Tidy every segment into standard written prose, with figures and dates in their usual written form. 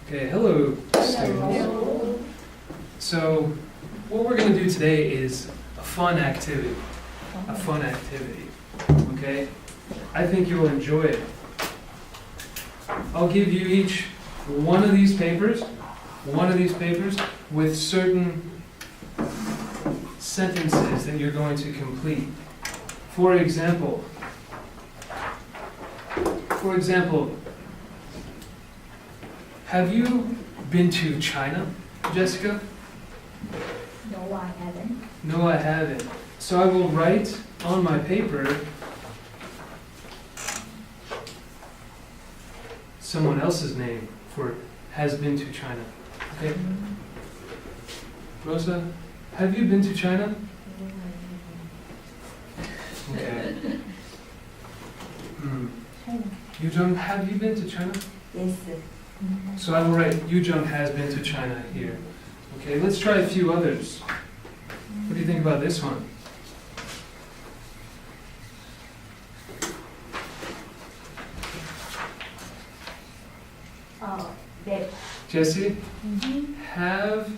Okay, hello, students. So, what we're going to do today is a fun activity. Okay? I think you'll enjoy it. I'll give you each one of these papers with certain sentences that you're going to complete. For example, have you been to China, Jessica? No, I haven't. No, I haven't. So I will write on my paper someone else's name for has been to China. Okay? Rosa, have you been to China? Okay. Yujung, have you been to China? Yes. So I will write Yujung has been to China here. Okay, let's try a few others. What do you think about this one? That. Jesse, have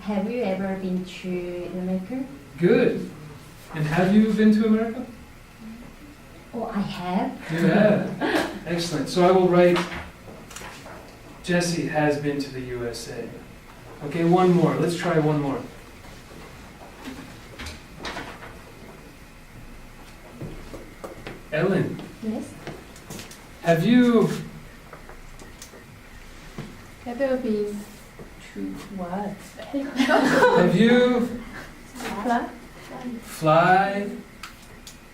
Have you ever been to America? good. And have you been to America? Oh, I have. You have. Excellent. So I will write Jesse has been to the USA. Okay, one more. Let's try one more. Ellen, Yes. have you Ever been to what? have you Fly?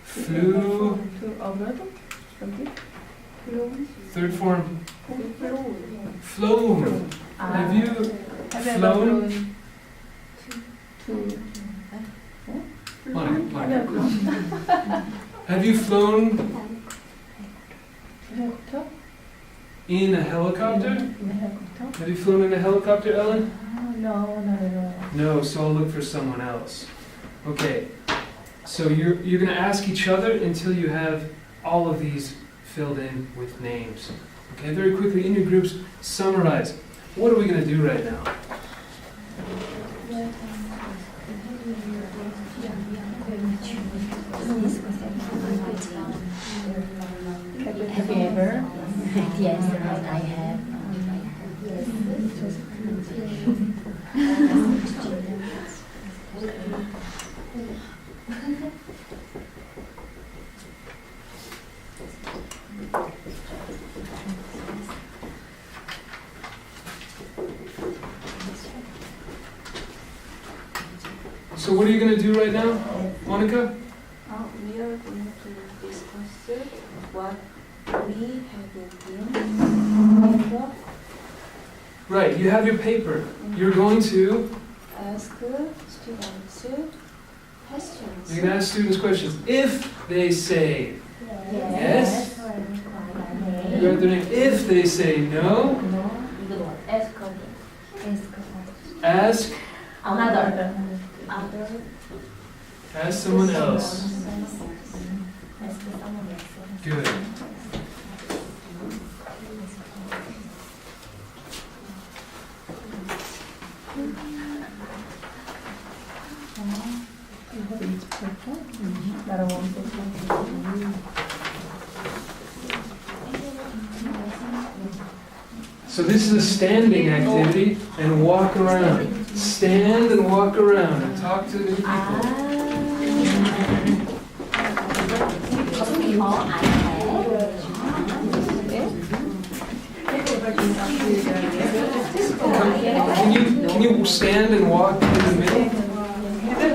flew, To abroad? Something? third form, flown. Have you Have you ever flown? flown to Monica. Have you flown helicopter? in a helicopter? In a helicopter? Have you flown in a helicopter, Ellen? No. No, so I'll look for someone else. Okay, so you're going to ask each other until you have all of these filled in with names. Okay, very quickly in your groups, summarize. What are we going to do right now? Have you ever? Yes, I have. So what are you going to do right now, Monica? We are going to discuss what we have been doing. Right, you have your paper. You're going to, Ask students questions. you're going to ask students questions. If they say yes, you write their name. If they say no, ask someone else. Good. So this is a standing activity, and walk around. Stand and walk around and talk to new people. Can you stand and walk in the middle?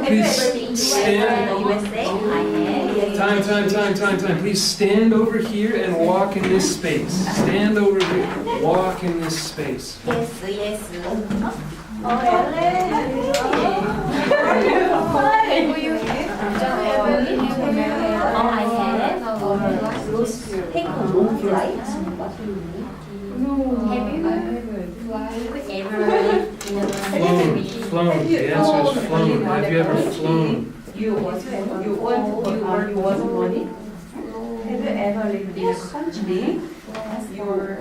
Please stand. Time. Please stand over here and walk in this space. Stand over here. Walk in this space. Yes. I have. Take a long flight. Have you ever Flown. The answer is flown. Have you ever flown? You want money? Have you ever lived in a country? You were?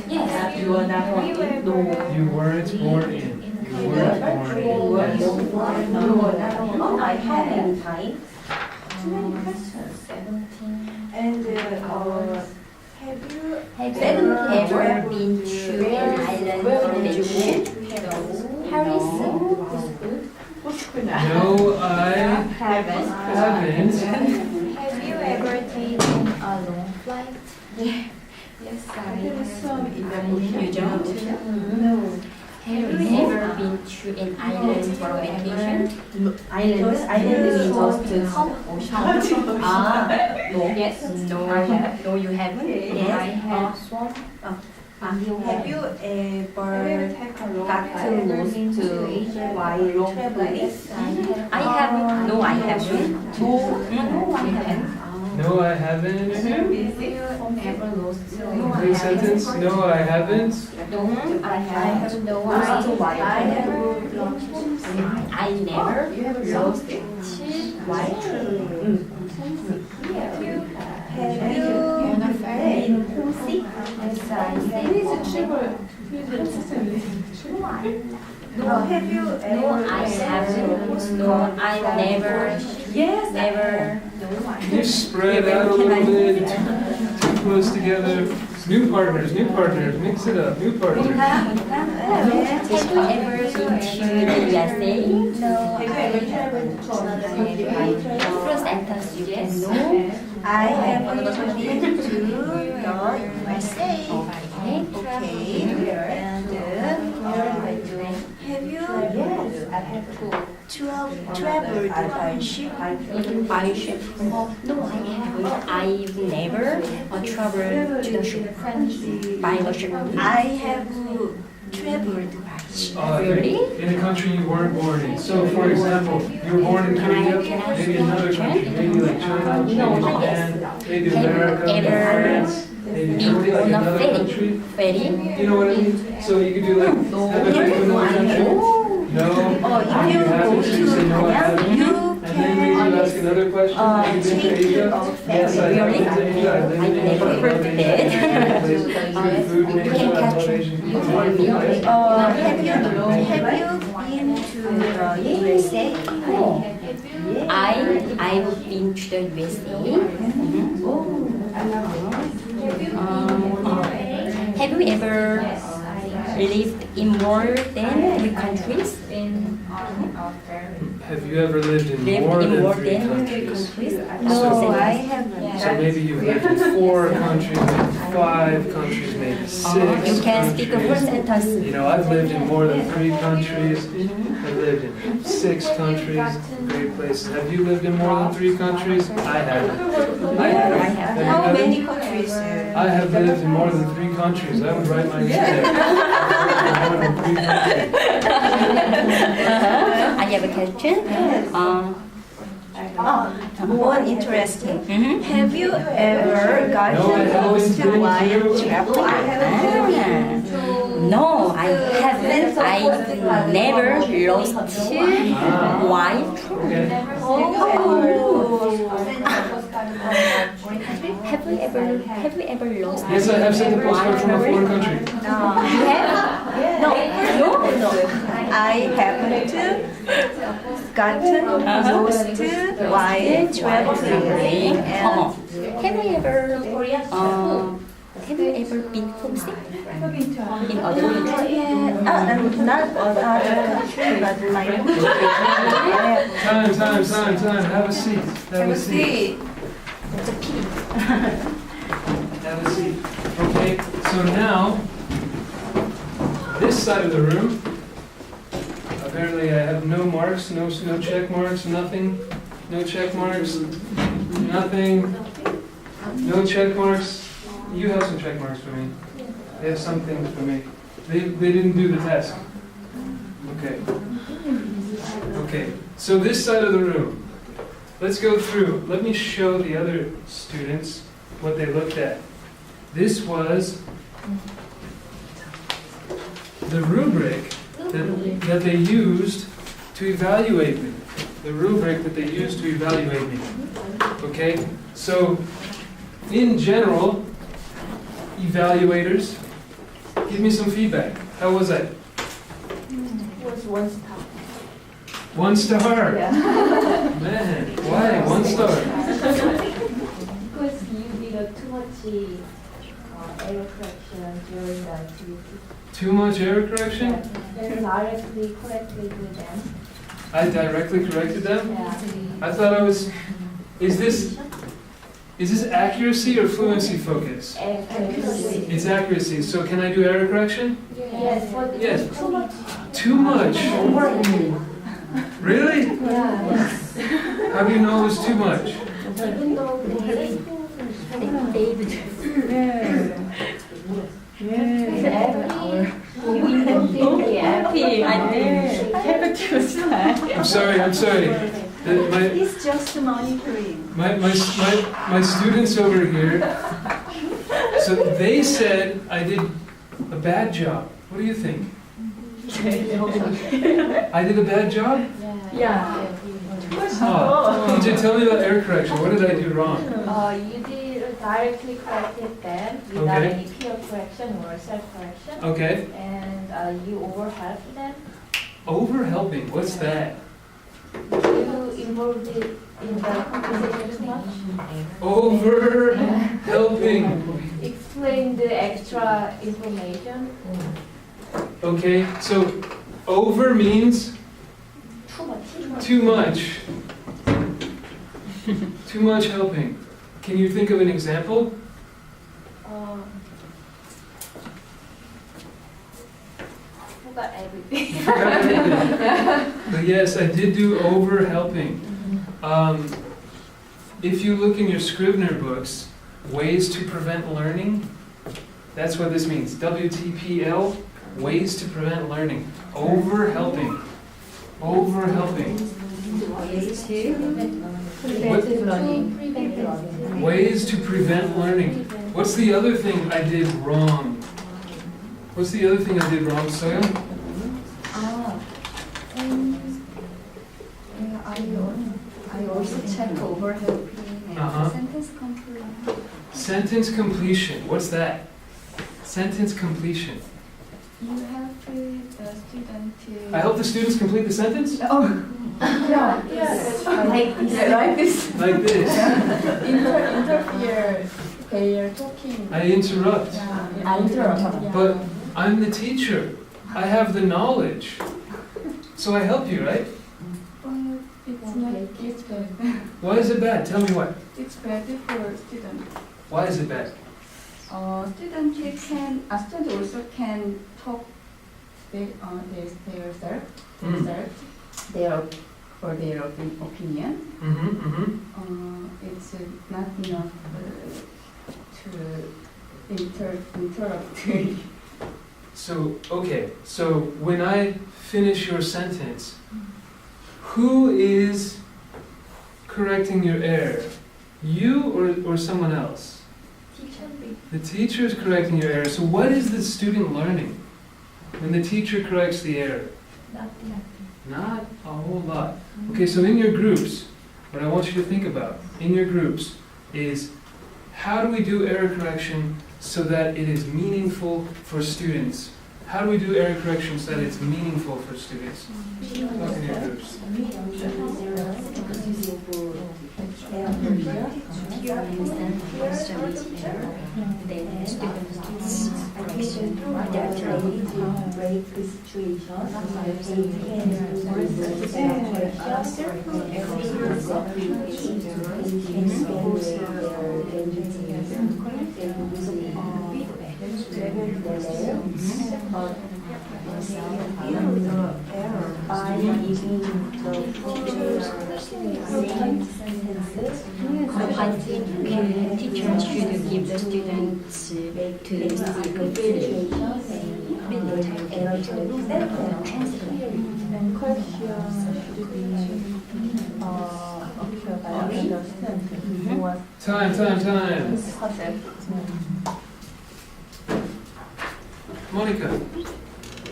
Yes. You were not born in? No. You weren't born in. You weren't born in. You were not born. Oh, I How many have. times? Too many questions. 17. And have you Have you ever been to an island in Japan? Paris? No, I Haven't. haven't. Have you ever taken a long flight? Yes, I there is some in the You ocean. don't? No. Have you ever been to an island for vacation? Island is close to ocean. No. Yes. No. No, you haven't. Yes. I have. Swam. Have you ever gotten lost while traveling? I haven't. No, I haven't. No, I haven't. No, I haven't. Have you ever lost? No, I Complete sentence. haven't. No, I haven't. No, I have. No, I never lost. I never lost. Why? Have you on a ferry? Yes, I No, have you ever? No, I haven't. No, I never. Yes. Never. You spread out a little bit. Too close together. New partners, mix it up. New partners. Have you ever been to the USA? No. Have you ever traveled to another country? First sentence, yes. No. I have been to the USA. Okay. Okay. And have you traveled by ship? By ship? No, I haven't. I've never traveled to the ship. By the ship. I have traveled by ship. Really? In a country you weren't born in. So, for example, you were born in Korea, maybe another country, maybe like China, maybe Japan, maybe America, maybe France, maybe Germany, like On a another ferry. country. Ferry? You know what I mean? So you could do like, have you been to another country? No. if You you haven't, go so you say no, I haven't. You And then maybe you ask another question. Have you been to Asia? Yes, I have been to Asia. I live in Asia. never I love heard Asia. that. Good food in Asia. I love Asian people. have you been to the USA? I've been to the USA. Have you ever lived in more than 3 countries? Have you ever lived in Lived more in than more 3 than 3 countries? countries? No, I haven't. So maybe you've lived in 4 countries, maybe 5 countries, maybe 6 You can speak a first countries. sentence. You know, I've lived in more than 3 countries. I've lived in 6 countries, great places. Have you lived in more than 3 countries? I haven't. I haven't. Have you How haven't? many countries? I have lived in more than 3 countries. I would write my name there. More than 3 countries. I have a question. More interesting. Mhm. Have you ever No, I gotten haven't lost been while to. traveling? No, I haven't. I've never lost while Okay. Have you ever lost? Yes, I have sent a postcard from a foreign country. You have? No. I happen to gotten lost while traveling. And Have you ever been homesick in other countries? not other country, but my Time. Have a seat. Have a seat. It's a pity. Have a seat. Okay, so now, this side of the room, apparently I have no marks, no check marks, nothing. No check marks, nothing. No check marks. You have some check marks for me. They have some things for me. They didn't do the test. Okay. Okay, so this side of the room. Let's go through. Let me show the other students what they looked at. This was the rubric that they used to evaluate me. The rubric that they used to evaluate me. Okay, so in general, evaluators, give me some feedback. How was that? Was 1 star. 1 star. Yeah. Man, why 1 star? Because you did too much error correction during the activity. Too much error correction? And directly corrected with them. I directly corrected them? Yeah. I thought I was. Is this accuracy or fluency focus? Accuracy. It's accuracy. So can I do error correction? Yes, but Yes. it's too much. Too much. Really? Yeah. How do you know it was too much? Even though David. I'm sorry. My, It's just monitoring. my students over here, so they said I did a bad job. What do you think? I did a bad job? Yeah. Oh, TJ, tell me about error correction. What did I do wrong? You did directly corrected them without Okay. any peer correction or self-correction. Okay. And you overhelped them. Over helping. What's that? You involved it in the conversation too much. Over helping. Explain the extra information. Okay. So over means Too much. too much. Too much helping. Can you think of an example? Forgot everything. Forgot everything. But yes, I did do over helping. If you look in your Scrivener books, ways to prevent learning, that's what this means. WTPL, ways to prevent learning. Over helping. Over helping. Preventive learning. Ways to prevent learning. What's the other thing I did wrong? What's the other thing I did wrong, Soya? I also check over helping Uh-huh. and sentence completion. Sentence completion. What's that? Sentence completion. You help the student to. I help the students complete the sentence? Oh, yeah, Yes. like this. Like this. Like this. Interfere. They are talking. I interrupt. I interrupt. But I'm the teacher. I have the knowledge. So I help you, right? It's not. It's bad. Why is it bad? Tell me why. It's bad for student. Why is it bad? Student also can talk their self, Mm. their opinion. It's not enough to interrupt. So, okay. So when I finish your sentence, who is correcting your error? You or someone else? The teacher is correcting your error. So what is the student learning when the teacher corrects the error? Not a whole lot. Okay, so in your groups, what I want you to think about in your groups is how do we do error correction so that it is meaningful for students? How do we do error correction so that it's meaningful for students? Talk in your groups. I think teachers should give the students to And question should be occur by understanding what Time. concept. Monica,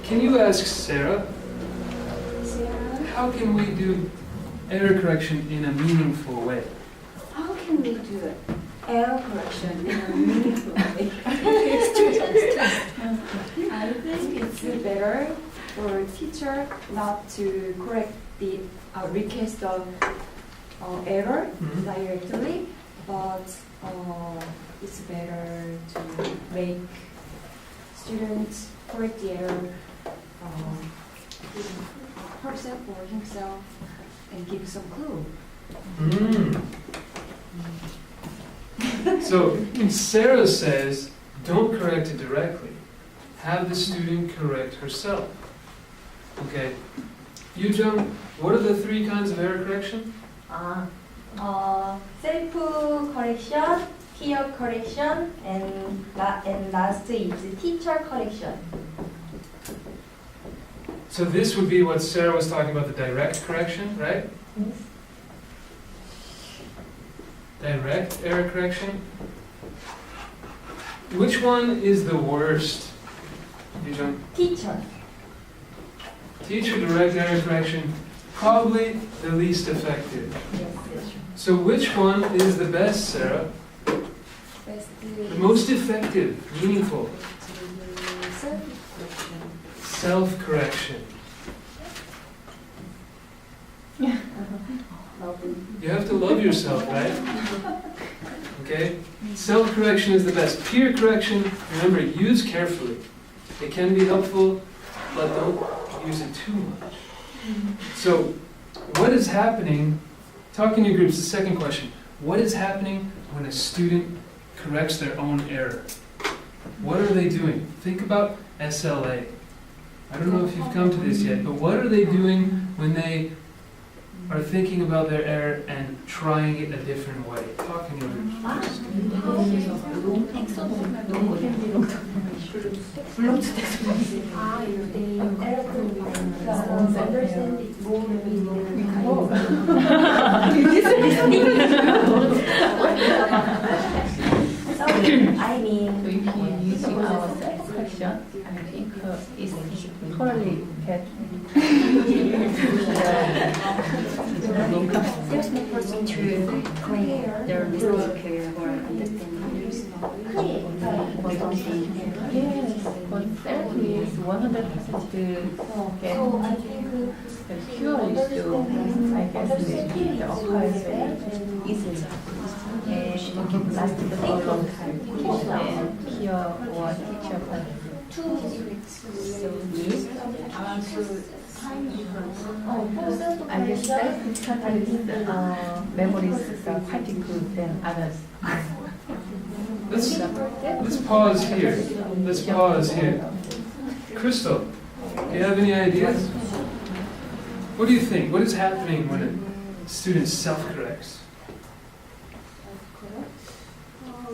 can you ask Sarah, how can we do error correction in a meaningful way? How do error correction in a meaningful way. I think it's better for a teacher not to correct the request of error Mhm. directly, but it's better to make students correct the error herself or himself and give some clue. Mm. So Sarah says, don't correct it directly. Have the student correct herself. Okay. Yujung, what are the 3 kinds of error correction? self correction, peer correction, and last is teacher correction. So this would be what Sarah was talking about, the direct correction, right? Direct error correction. Which one is the worst? Yujung? Teacher. Teacher direct error correction, probably the least effective. Yes. So which one is the best, Sarah? The most effective, meaningful. Self-correction. You have to love yourself, right? Okay? Self-correction is the best. Peer correction, remember, use carefully. It can be helpful, but don't use it too much. So, what is happening, talking to groups, the second question, what is happening when a student corrects their own error? What are they doing? Think about SLA. I don't know if you've come to this yet, but what are they doing when they are thinking about their error and trying it a different way? Talking to groups. I mean, using our self-correction, I think is totally bad. there's no person to clear their mistake or understand. Yes, but self is 100% get So I think the cure is to, I guess, the occurs very easily. And last for a long time. And cure or teacher can so need I guess self-catalyst memories are quite good than others. Let's pause here. Let's pause here. Crystal, do you have any ideas? What do you think? What is happening when a student self-corrects?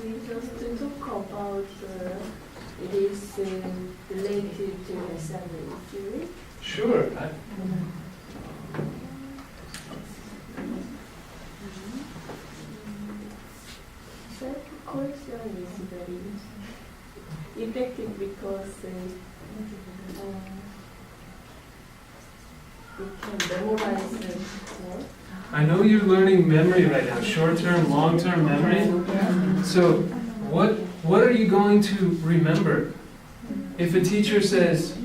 We just talk about it is related to assembly theory. Sure. Self-correction is very effective because we can memorize it more. I know you're learning memory right now, short-term, long-term memory. So what are you going to remember? If a teacher says,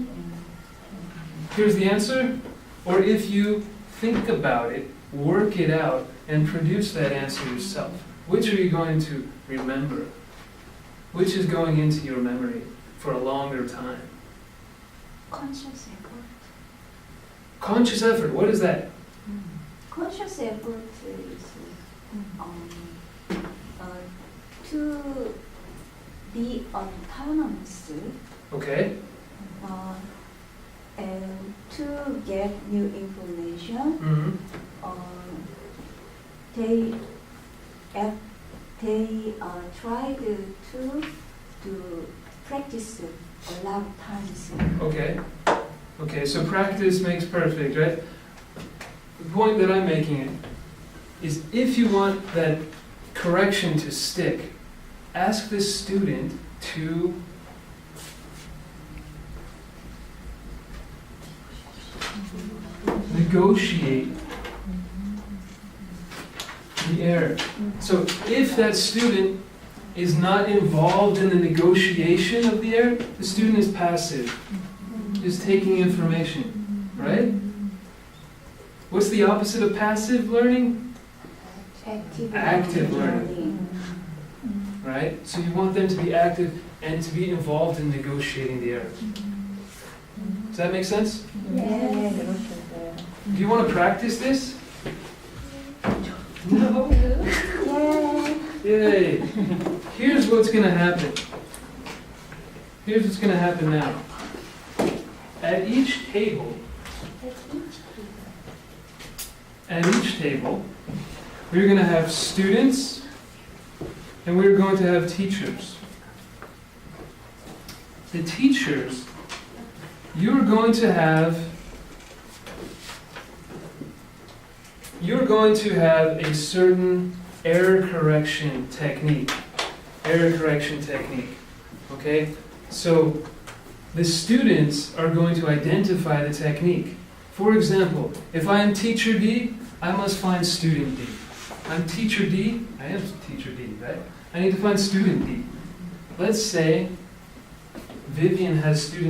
here's the answer, or if you think about it, work it out, and produce that answer yourself, which are you going to remember? Which is going into your memory for a longer time? conscious effort. Conscious effort, what is that? Conscious effort is to be autonomous Okay. and to get new information. Mm-hmm. They tried to practice a lot of times. Okay. Okay, so practice makes perfect, right? The point that I'm making is if you want that correction to stick, ask the student to negotiate the error. So if that student is not involved in the negotiation of the error, the student is passive, just taking information, right? What's the opposite of passive learning? Active learning, right? So you want them to be active and to be involved in negotiating the error. Does that make sense? 네, 그렇습니다. Do you want to practice this? No? Yay! Here's what's going to happen. Here's what's going to happen now. At each table, we're going to have students and we're going to have teachers. The teachers, you're going to have a certain error correction technique. Okay? So the students are going to identify the technique. For example, if I am teacher D, I must find student D. I'm teacher D, I am teacher D, right? I need to find student D. Let's say Vivian has student